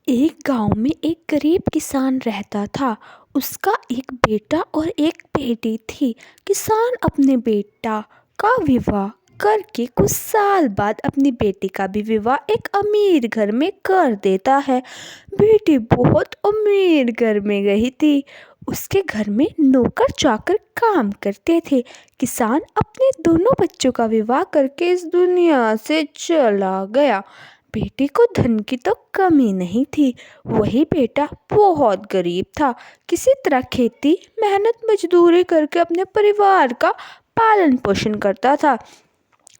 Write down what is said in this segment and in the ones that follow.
एक गांव में एक गरीब किसान रहता था। उसका एक बेटा और एक बेटी थी। किसान अपने बेटा का विवाह करके कुछ साल बाद अपनी बेटी का भी विवाह एक अमीर घर में कर देता है। बेटी बहुत अमीर घर में गई थी। उसके घर में नौकर चाकर काम करते थे। किसान अपने दोनों बच्चों का विवाह करके इस दुनिया से चला गया। बेटी को धन की तो कमी नहीं थी। वही बेटा बहुत गरीब था। किसी तरह खेती मेहनत मजदूरी करके अपने परिवार का पालन पोषण करता था।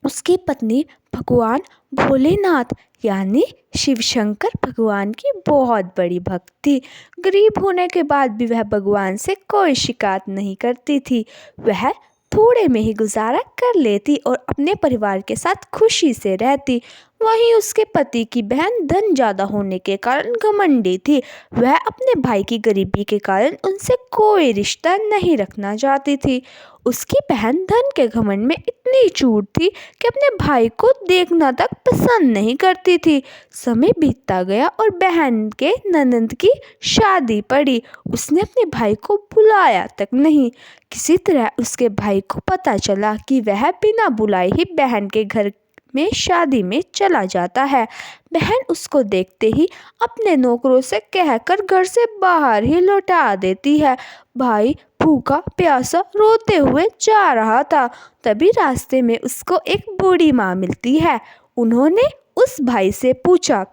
उसकी पत्नी भगवान भोलेनाथ यानी शिव शंकर भगवान की बहुत बड़ी भक्त थी। गरीब होने के बाद भी वह भगवान से कोई शिकायत नहीं करती थी। वह थोड़े में ही गुजारा कर लेती और अपने परिवार के साथ खुशी से रहती। वहीं उसके पति की बहन धन ज़्यादा होने के कारण घमंडी थी। वह अपने भाई की गरीबी के कारण उनसे कोई रिश्ता नहीं रखना चाहती थी। उसकी बहन धन के घमंड में इतनी चूर थी कि अपने भाई को देखना तक पसंद नहीं करती थी। समय बीतता गया और बहन के ननंद की शादी पड़ी। उसने अपने भाई को बुलाया तक नहीं। किसी तरह उसके भाई को पता चला कि वह बिना बुलाए ही बहन के घर में शादी में चला जाता है। बहन उसको देखते ही अपने नौकरों से कहकर घर से बाहर ही लौटा देती है। भाई भूखा प्यासा रोते हुए जा रहा था। तभी रास्ते में उसको एक बूढ़ी माँ मिलती है। उन्होंने उस भाई से पूछा,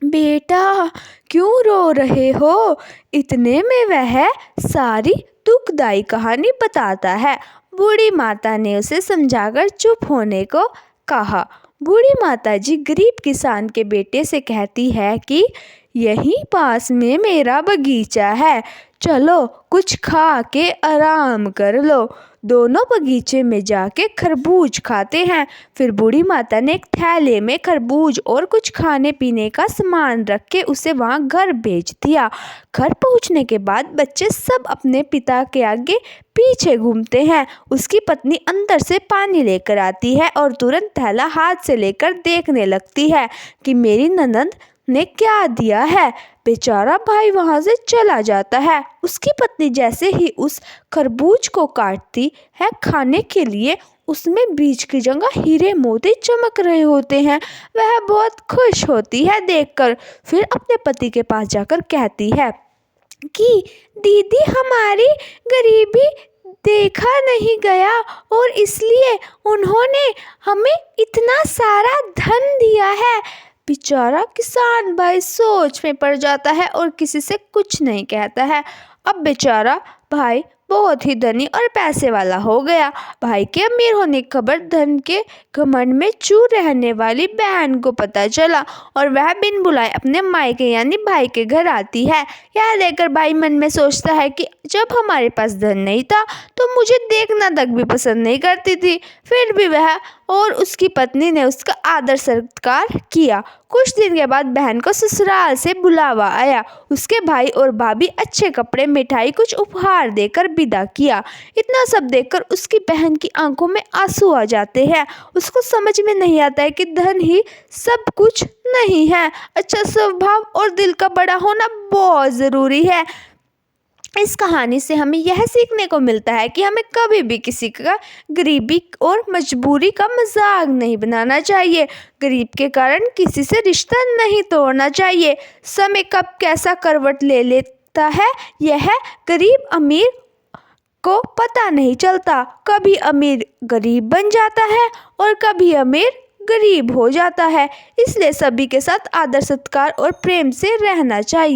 बेटा क्यों रो रहे हो? इतने में वह सारी दुखदाई कहानी बताता है। बूढ़ी माता ने उसे समझाकर चुप होने को कहा। बूढ़ी माता जी गरीब किसान के बेटे से कहती है कि यहीं पास में मेरा बगीचा है, चलो कुछ खा के आराम कर लो। दोनों बगीचे में जाके खरबूज खाते हैं। फिर बूढ़ी माता ने एक थैले में खरबूज और कुछ खाने पीने का सामान रख के उसे वहाँ घर भेज दिया। घर पहुँचने के बाद बच्चे सब अपने पिता के आगे पीछे घूमते हैं। उसकी पत्नी अंदर से पानी लेकर आती है और तुरंत थैला हाथ से लेकर देखने लगती है कि मेरी ननद ने क्या दिया है। बेचारा भाई वहां से चला जाता है। उसकी पत्नी जैसे ही उस खरबूज को काटती है खाने के लिए, उसमें बीज की जगह हीरे मोती चमक रहे होते हैं। वह बहुत खुश होती है देखकर। फिर अपने पति के पास जाकर कहती है कि दीदी हमारी गरीबी देखा नहीं गया और इसलिए उन्होंने हमें इतना सारा धन दिया है। बेचारा किसान भाई सोच में पड़ जाता है और किसी से कुछ नहीं कहता है। अब बेचारा भाई बहुत ही धनी और पैसे वाला हो गया। भाई के अमीर होने की खबर धन के घमंड में चूर रहने वाली बहन को पता चला और वह बिन बुलाए अपने मायके यानी भाई के घर आती है। यह देखकर भाई मन में सोचता है कि जब हमारे पास धन नहीं था तो मुझे देखना तक भी पसंद नहीं करती थी। फिर भी वह और उसकी पत्नी ने उसका आदर सत्कार किया। कुछ दिन के बाद बहन को ससुराल से बुलावा आया। उसके भाई और भाभी अच्छे कपड़े मिठाई कुछ उपहार देकर विदा किया। इतना सब देखकर उसकी बहन की आंखों में आंसू आ जाते हैं। उसको समझ में नहीं आता है कि धन ही सब कुछ नहीं है। अच्छा स्वभाव और दिल का बड़ा होना बहुत ज़रूरी है। इस कहानी से हमें यह सीखने को मिलता है कि हमें कभी भी किसी का गरीबी और मजबूरी का मजाक नहीं बनाना चाहिए। गरीब के कारण किसी से रिश्ता नहीं तोड़ना चाहिए। समय कब कैसा करवट ले लेता है यह गरीब अमीर को पता नहीं चलता। कभी अमीर गरीब बन जाता है और कभी अमीर गरीब हो जाता है। इसलिए सभी के साथ आदर सत्कार और प्रेम से रहना चाहिए।